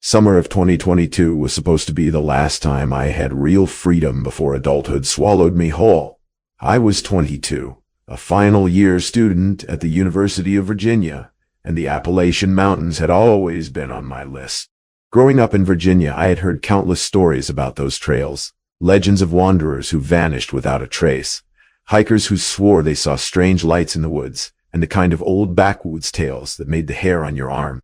Summer of 2022 was supposed to be the last time I had real freedom before adulthood swallowed me whole. I was 22, a final year student at the University of Virginia, and the Appalachian Mountains had always been on my list. Growing up in Virginia, I had heard countless stories about those trails, legends of wanderers who vanished without a trace, hikers who swore they saw strange lights in the woods, and the kind of old backwoods tales that made the hair on your arm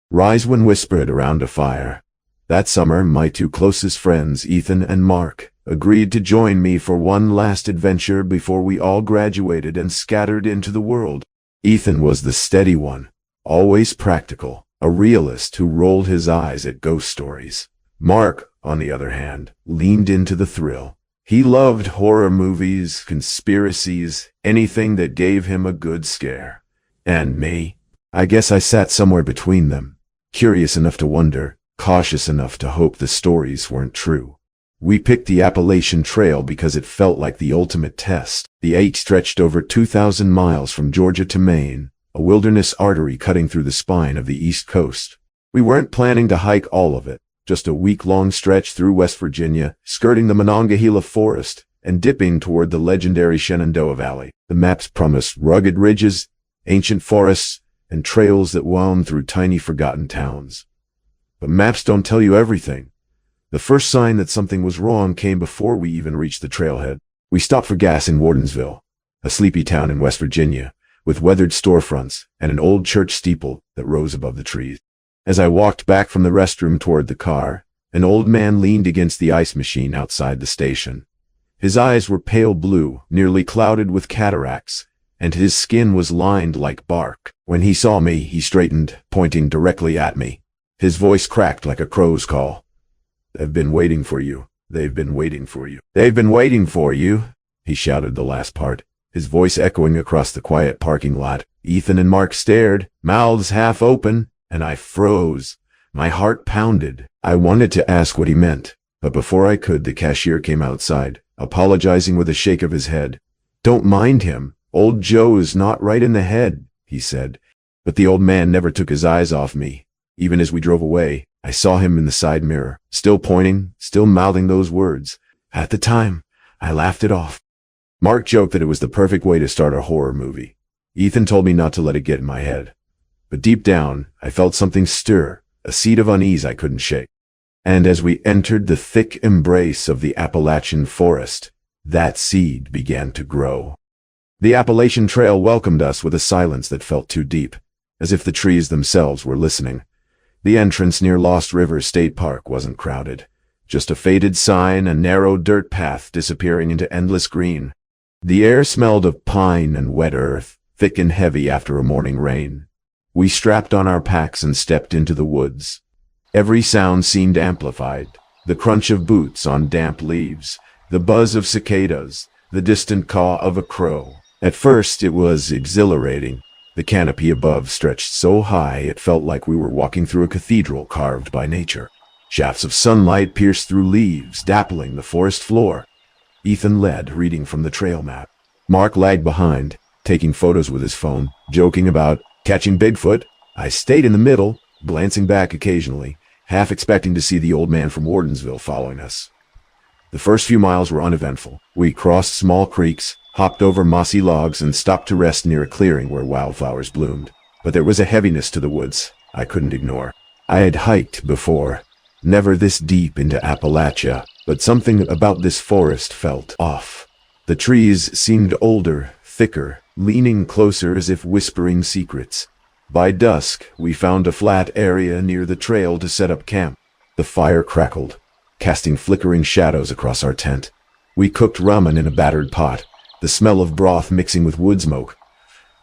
rise when whispered around a fire. That summer, my two closest friends, Ethan and Mark, agreed to join me for one last adventure before we all graduated and scattered into the world. Ethan was the steady one, always practical, a realist who rolled his eyes at ghost stories. Mark, on the other hand, leaned into the thrill. He loved horror movies, conspiracies, anything that gave him a good scare. And me? I guess I sat somewhere between them. Curious enough to wonder, cautious enough to hope the stories weren't true. We picked the Appalachian Trail because it felt like the ultimate test. The 8 stretched over 2,000 miles from Georgia to Maine, a wilderness artery cutting through the spine of the East Coast. We weren't planning to hike all of it, just a week-long stretch through West Virginia, skirting the Monongahela Forest and dipping toward the legendary Shenandoah Valley. The maps promised rugged ridges, ancient forests, and trails that wound through tiny forgotten towns. But maps don't tell you everything. The first sign that something was wrong came before we even reached the trailhead. We stopped for gas in Wardensville, a sleepy town in West Virginia, with weathered storefronts and an old church steeple that rose above the trees. As I walked back from the restroom toward the car, an old man leaned against the ice machine outside the station. His eyes were pale blue, nearly clouded with cataracts, and his skin was lined like bark. When he saw me, he straightened, pointing directly at me. His voice cracked like a crow's call. "They've been waiting for you. They've been waiting for you. They've been waiting for you," he shouted the last part, his voice echoing across the quiet parking lot. Ethan and Mark stared, mouths half open, and I froze. My heart pounded. I wanted to ask what he meant, but before I could, the cashier came outside, apologizing with a shake of his head. "Don't mind him. Old Joe is not right in the head," he said. But the old man never took his eyes off me. Even as we drove away, I saw him in the side mirror, still pointing, still mouthing those words. At the time, I laughed it off. Mark joked that it was the perfect way to start a horror movie. Ethan told me not to let it get in my head. But deep down, I felt something stir, a seed of unease I couldn't shake. And as we entered the thick embrace of the Appalachian forest, that seed began to grow. The Appalachian Trail welcomed us with a silence that felt too deep, as if the trees themselves were listening. The entrance near Lost River State Park wasn't crowded. Just a faded sign, a narrow dirt path disappearing into endless green. The air smelled of pine and wet earth, thick and heavy after a morning rain. We strapped on our packs and stepped into the woods. Every sound seemed amplified. The crunch of boots on damp leaves, the buzz of cicadas, the distant caw of a crow. At first, it was exhilarating. The canopy above stretched so high it felt like we were walking through a cathedral carved by nature. Shafts of sunlight pierced through leaves, dappling the forest floor. Ethan led, reading from the trail map. Mark lagged behind, taking photos with his phone, joking about catching Bigfoot. I stayed in the middle, glancing back occasionally, half expecting to see the old man from Wardensville following us. The first few miles were uneventful. We crossed small creeks, hopped over mossy logs, and stopped to rest near a clearing where wildflowers bloomed. But there was a heaviness to the woods I couldn't ignore. I had hiked before, never this deep into Appalachia, but something about this forest felt off. The trees seemed older, thicker, leaning closer as if whispering secrets. By dusk, we found a flat area near the trail to set up camp. The fire crackled, casting flickering shadows across our tent. We cooked ramen in a battered pot, the smell of broth mixing with wood smoke.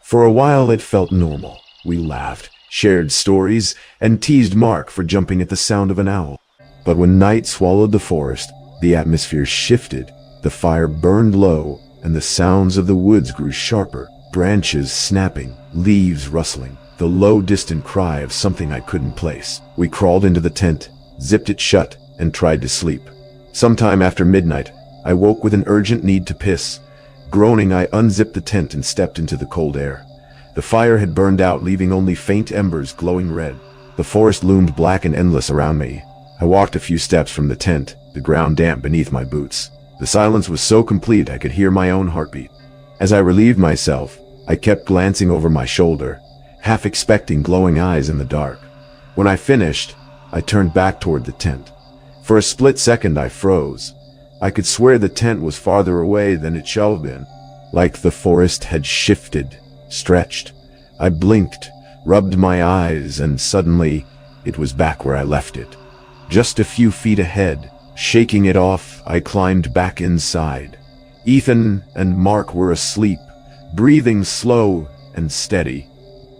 For a while it felt normal. We laughed, shared stories, and teased Mark for jumping at the sound of an owl. But when night swallowed the forest, the atmosphere shifted, the fire burned low, and the sounds of the woods grew sharper, branches snapping, leaves rustling, the low distant cry of something I couldn't place. We crawled into the tent, zipped it shut, and tried to sleep. Sometime after midnight, I woke with an urgent need to piss. Groaning, I unzipped the tent and stepped into the cold air. The fire had burned out, leaving only faint embers glowing red. The forest loomed black and endless around me. I walked a few steps from the tent, the ground damp beneath my boots. The silence was so complete I could hear my own heartbeat. As I relieved myself, I kept glancing over my shoulder, half expecting glowing eyes in the dark. When I finished, I turned back toward the tent. For a split second I froze. I could swear the tent was farther away than it should have been, like the forest had shifted, stretched. I blinked, rubbed my eyes, and suddenly it was back where I left it. Just a few feet ahead. Shaking it off, I climbed back inside. Ethan and Mark were asleep, breathing slow and steady.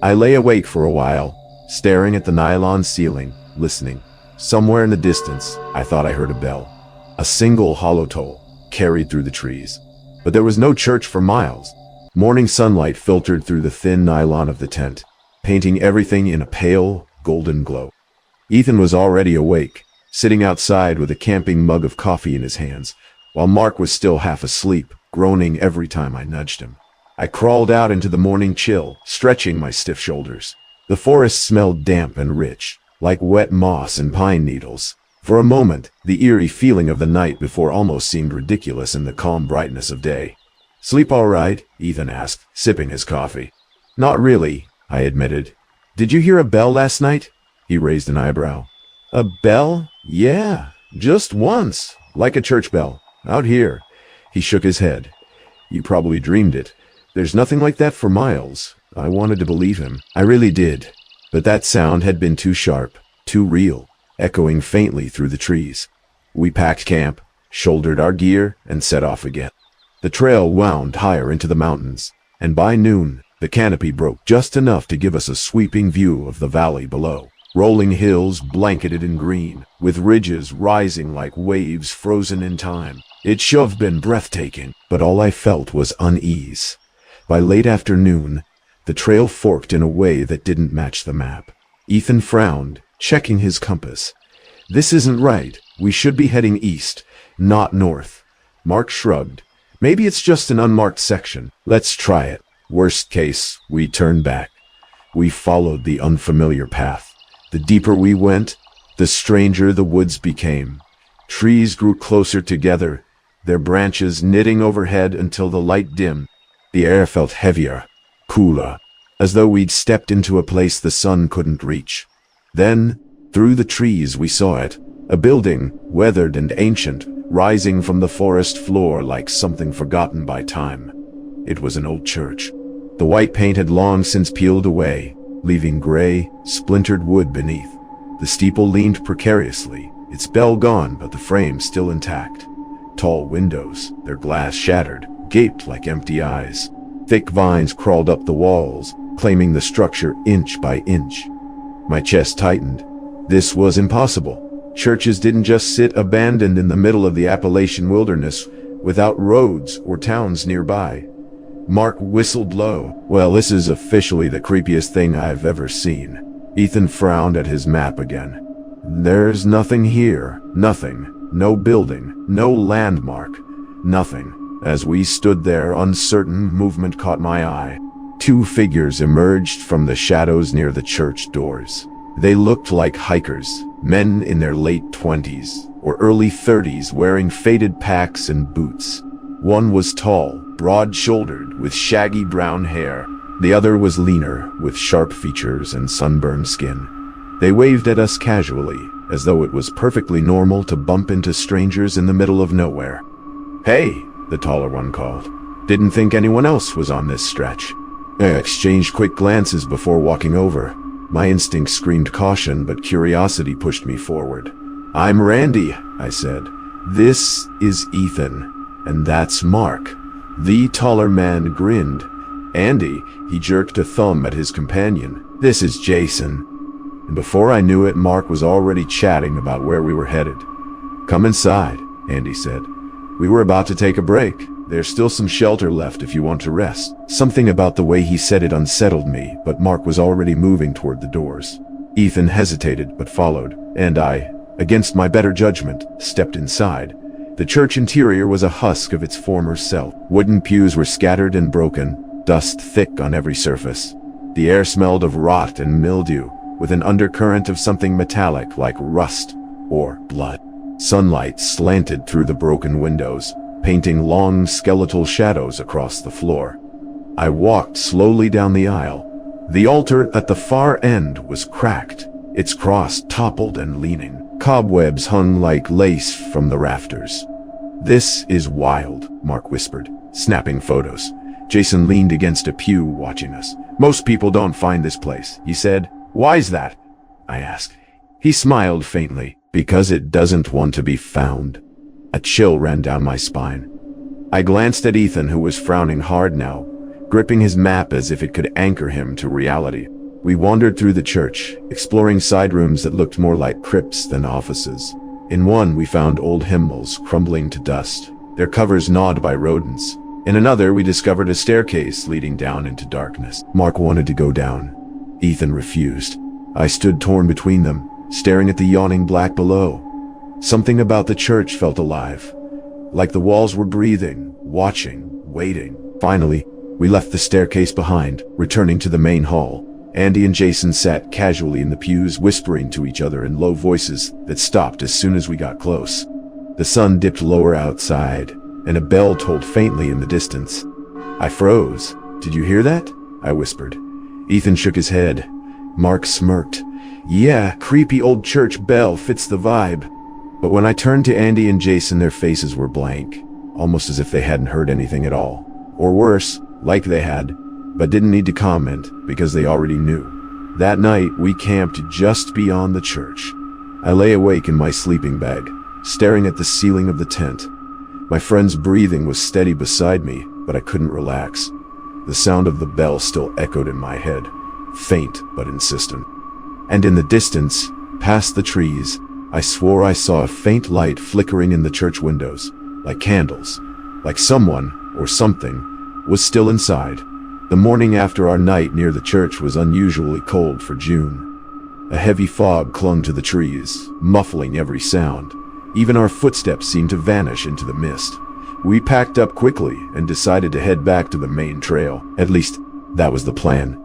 I lay awake for a while, staring at the nylon ceiling, listening. Somewhere in the distance, I thought I heard a bell. A single hollow toll carried through the trees. But there was no church for miles. Morning sunlight filtered through the thin nylon of the tent, painting everything in a pale, golden glow. Ethan was already awake, sitting outside with a camping mug of coffee in his hands, while Mark was still half asleep, groaning every time I nudged him. I crawled out into the morning chill, stretching my stiff shoulders. The forest smelled damp and rich, like wet moss and pine needles. For a moment, the eerie feeling of the night before almost seemed ridiculous in the calm brightness of day. "Sleep all right?" Ethan asked, sipping his coffee. "Not really," I admitted. "Did you hear a bell last night?" He raised an eyebrow. "A bell? Yeah, just once, like a church bell, out here." He shook his head. "You probably dreamed it. There's nothing like that for miles." I wanted to believe him. I really did. But that sound had been too sharp, too real, echoing faintly through the trees. We packed camp, shouldered our gear, and set off again. The trail wound higher into the mountains, and by noon, the canopy broke just enough to give us a sweeping view of the valley below. Rolling hills blanketed in green, with ridges rising like waves frozen in time. It should have been breathtaking, but all I felt was unease. By late afternoon, the trail forked in a way that didn't match the map. Ethan frowned, checking his compass. "This isn't right. We should be heading east, not north." Mark shrugged. "Maybe it's just an unmarked section. Let's try it." Worst case, we turned back. We followed the unfamiliar path. The deeper we went, the stranger the woods became. Trees grew closer together, their branches knitting overhead until the light dimmed. The air felt heavier, cooler, as though we'd stepped into a place the sun couldn't reach. Then, through the trees we saw it, a building, weathered and ancient, rising from the forest floor like something forgotten by time. It was an old church. The white paint had long since peeled away, leaving gray, splintered wood beneath. The steeple leaned precariously, its bell gone but the frame still intact. Tall windows, their glass shattered, gaped like empty eyes. Thick vines crawled up the walls, claiming the structure inch by inch. My chest tightened. This was impossible. Churches didn't just sit abandoned in the middle of the Appalachian wilderness, without roads or towns nearby. Mark whistled low. "Well, this is officially the creepiest thing I've ever seen." Ethan frowned at his map again. "There's nothing here. Nothing. No building. No landmark. Nothing." As we stood there, uncertain, movement caught my eye. Two figures emerged from the shadows near the church doors. They looked like hikers, men in their late 20s or early 30s wearing faded packs and boots. One was tall, broad-shouldered, with shaggy brown hair. The other was leaner, with sharp features and sunburned skin. They waved at us casually, as though it was perfectly normal to bump into strangers in the middle of nowhere. "Hey," the taller one called. "Didn't think anyone else was on this stretch." I exchanged quick glances before walking over. My instincts screamed caution, but curiosity pushed me forward. "I'm Randy," I said. "This is Ethan, and that's Mark." The taller man grinned. "Andy," he jerked a thumb at his companion. "This is Jason." And before I knew it, Mark was already chatting about where we were headed. "Come inside," Andy said. "We were about to take a break. There's still some shelter left if you want to rest." Something about the way he said it unsettled me, but Mark was already moving toward the doors. Ethan hesitated but followed, and I, against my better judgment, stepped inside. The church interior was a husk of its former self. Wooden pews were scattered and broken, dust thick on every surface. The air smelled of rot and mildew, with an undercurrent of something metallic like rust or blood. Sunlight slanted through the broken windows, painting long skeletal shadows across the floor. I walked slowly down the aisle. The altar at the far end was cracked, its cross toppled and leaning. Cobwebs hung like lace from the rafters. "This is wild," Mark whispered, snapping photos. Jason leaned against a pew, watching us. "Most people don't find this place," he said. "Why's that?" I asked. He smiled faintly. "Because it doesn't want to be found." A chill ran down my spine. I glanced at Ethan, who was frowning hard now, gripping his map as if it could anchor him to reality. We wandered through the church, exploring side rooms that looked more like crypts than offices. In one, we found old hymnals crumbling to dust, their covers gnawed by rodents. In another, we discovered a staircase leading down into darkness. Mark wanted to go down. Ethan refused. I stood torn between them, staring at the yawning black below. Something about the church felt alive, like the walls were breathing, watching, waiting. Finally, we left the staircase behind, returning to the main hall. Andy and Jason sat casually in the pews, whispering to each other in low voices that stopped as soon as we got close. The sun dipped lower outside, and a bell tolled faintly in the distance. I froze. "Did you hear that?" I whispered. Ethan shook his head. Mark smirked. "Yeah, creepy old church bell fits the vibe." But when I turned to Andy and Jason, their faces were blank, almost as if they hadn't heard anything at all. Or worse, like they had, but didn't need to comment because they already knew. That night, we camped just beyond the church. I lay awake in my sleeping bag, staring at the ceiling of the tent. My friend's breathing was steady beside me, but I couldn't relax. The sound of the bell still echoed in my head, faint but insistent. And in the distance, past the trees, I swore I saw a faint light flickering in the church windows, like candles, like someone, or something, was still inside. The morning after our night near the church was unusually cold for June. A heavy fog clung to the trees, muffling every sound. Even our footsteps seemed to vanish into the mist. We packed up quickly and decided to head back to the main trail. At least, that was the plan.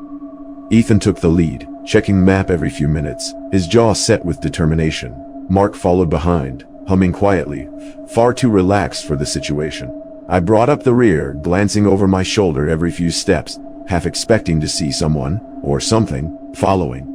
Ethan took the lead, checking the map every few minutes, his jaw set with determination. Mark followed behind, humming quietly, far too relaxed for the situation. I brought up the rear, glancing over my shoulder every few steps, half expecting to see someone, or something, following.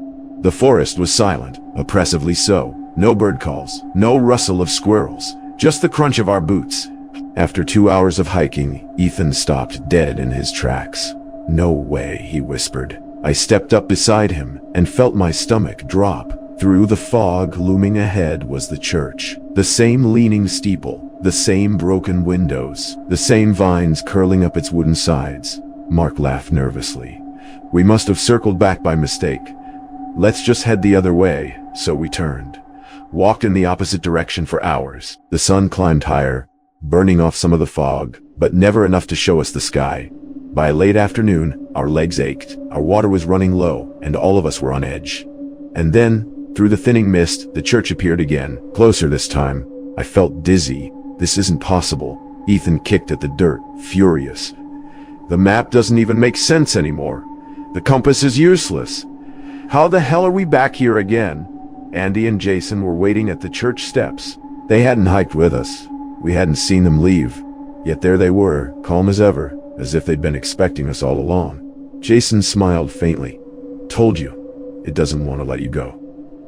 The forest was silent, oppressively so. No bird calls, no rustle of squirrels, just the crunch of our boots. After 2 hours of hiking, Ethan stopped dead in his tracks. "No way," he whispered. I stepped up beside him and felt my stomach drop. Through the fog looming ahead was the church. The same leaning steeple, the same broken windows, the same vines curling up its wooden sides. Mark laughed nervously. "We must have circled back by mistake. Let's just head the other way." So we turned, walked in the opposite direction for hours. The sun climbed higher, burning off some of the fog, but never enough to show us the sky. By late afternoon, our legs ached, our water was running low, and all of us were on edge. And then, through the thinning mist, the church appeared again, closer this time. I felt dizzy. "This isn't possible." Ethan kicked at the dirt, furious. "The map doesn't even make sense anymore. The compass is useless. How the hell are we back here again?" Andy and Jason were waiting at the church steps. They hadn't hiked with us. We hadn't seen them leave. Yet there they were, calm as ever, as if they'd been expecting us all along. Jason smiled faintly. "Told you, it doesn't want to let you go."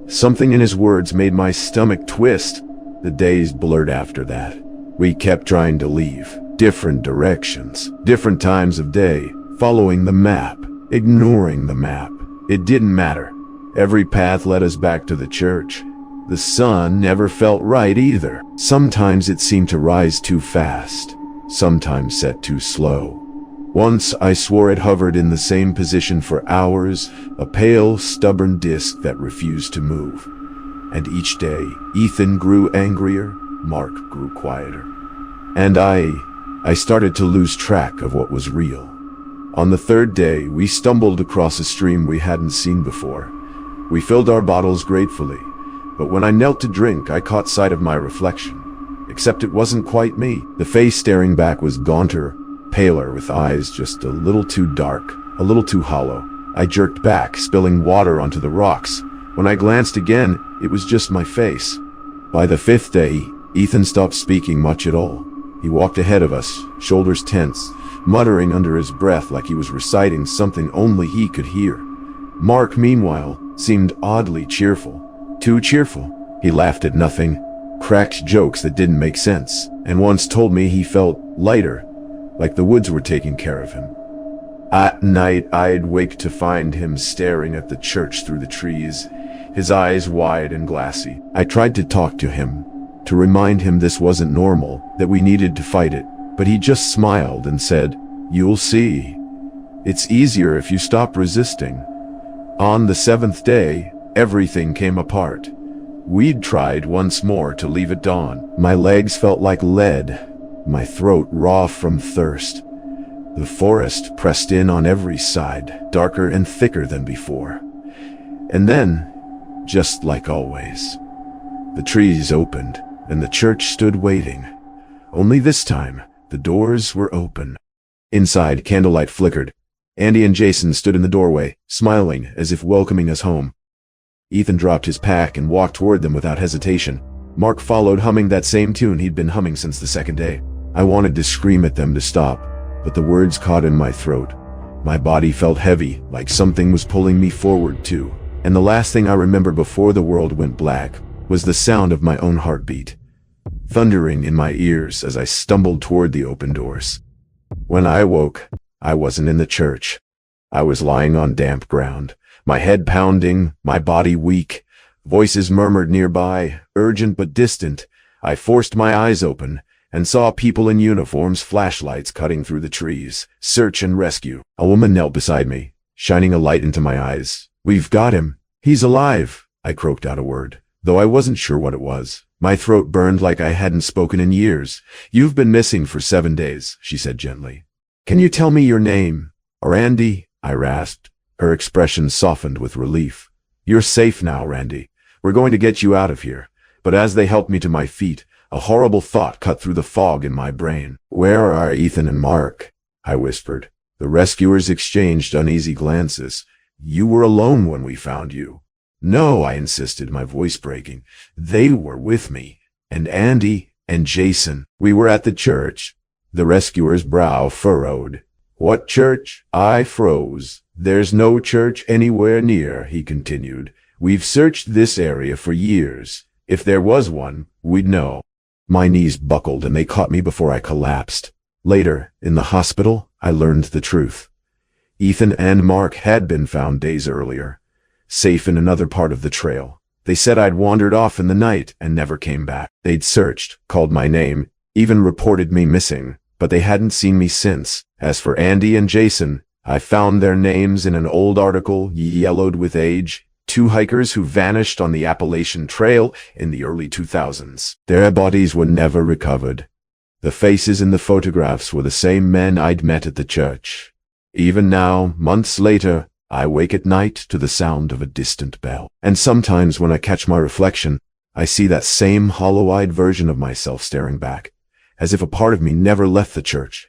Something in his words made my stomach twist. The days blurred after that. We kept trying to leave. Different directions, different times of day, following the map, ignoring the map. It didn't matter. Every path led us back to the church. The sun never felt right either. Sometimes it seemed to rise too fast, sometimes set too slow. Once I swore it hovered in the same position for hours, a pale, stubborn disk that refused to move. And each day, Ethan grew angrier, Mark grew quieter. And I started to lose track of what was real. On the third day, we stumbled across a stream we hadn't seen before. We filled our bottles gratefully, but when I knelt to drink, I caught sight of my reflection. Except it wasn't quite me. The face staring back was gaunter, paler, with eyes just a little too dark, a little too hollow. I jerked back, spilling water onto the rocks. When I glanced again, it was just my face. By the 5th day, Ethan stopped speaking much at all. He walked ahead of us, shoulders tense, muttering under his breath like he was reciting something only he could hear. Mark, meanwhile, seemed oddly cheerful. Too cheerful. He laughed at nothing, cracked jokes that didn't make sense, and once told me he felt lighter, like the woods were taking care of him. At night, I'd wake to find him staring at the church through the trees, his eyes wide and glassy. I tried to talk to him, to remind him this wasn't normal, that we needed to fight it, but he just smiled and said, "You'll see. It's easier if you stop resisting." On the 7th day, everything came apart. We'd tried once more to leave at dawn. My legs felt like lead, my throat raw from thirst. The forest pressed in on every side, darker and thicker than before. And then, just like always, the trees opened, and the church stood waiting. Only this time, the doors were open. Inside, candlelight flickered. Andy and Jason stood in the doorway, smiling as if welcoming us home. Ethan dropped his pack and walked toward them without hesitation. Mark followed, humming that same tune he'd been humming since the 2nd day. I wanted to scream at them to stop, but the words caught in my throat. My body felt heavy, like something was pulling me forward too. And the last thing I remember before the world went black was the sound of my own heartbeat, thundering in my ears as I stumbled toward the open doors. When I woke, I wasn't in the church. I was lying on damp ground, my head pounding, my body weak. Voices murmured nearby, urgent but distant. I forced my eyes open and saw people in uniforms, flashlights cutting through the trees. Search and rescue. A woman knelt beside me, shining a light into my eyes. "We've got him. He's alive," I croaked out a word, though I wasn't sure what it was. My throat burned like I hadn't spoken in years. "You've been missing for 7 days, she said gently. "Can you tell me your name?" "Or Randy," I rasped. Her expression softened with relief. "You're safe now, Randy. We're going to get you out of here." But as they helped me to my feet, a horrible thought cut through the fog in my brain. "Where are Ethan and Mark?" I whispered. The rescuers exchanged uneasy glances. "You were alone when we found you." "No," I insisted, my voice breaking. "They were with me. And Andy and Jason. We were at the church." The rescuer's brow furrowed. "What church?" I froze. "There's no church anywhere near," he continued. "We've searched this area for years. If there was one, we'd know." My knees buckled and they caught me before I collapsed. Later, in the hospital, I learned the truth. Ethan and Mark had been found days earlier, safe in another part of the trail. They said I'd wandered off in the night and never came back. They'd searched, called my name, even reported me missing, but they hadn't seen me since. As for Andy and Jason, I found their names in an old article, yellowed with age, 2 hikers who vanished on the Appalachian Trail in the early 2000s. Their bodies were never recovered. The faces in the photographs were the same men I'd met at the church. Even now, months later, I wake at night to the sound of a distant bell. And sometimes when I catch my reflection, I see that same hollow-eyed version of myself staring back, as if a part of me never left the church.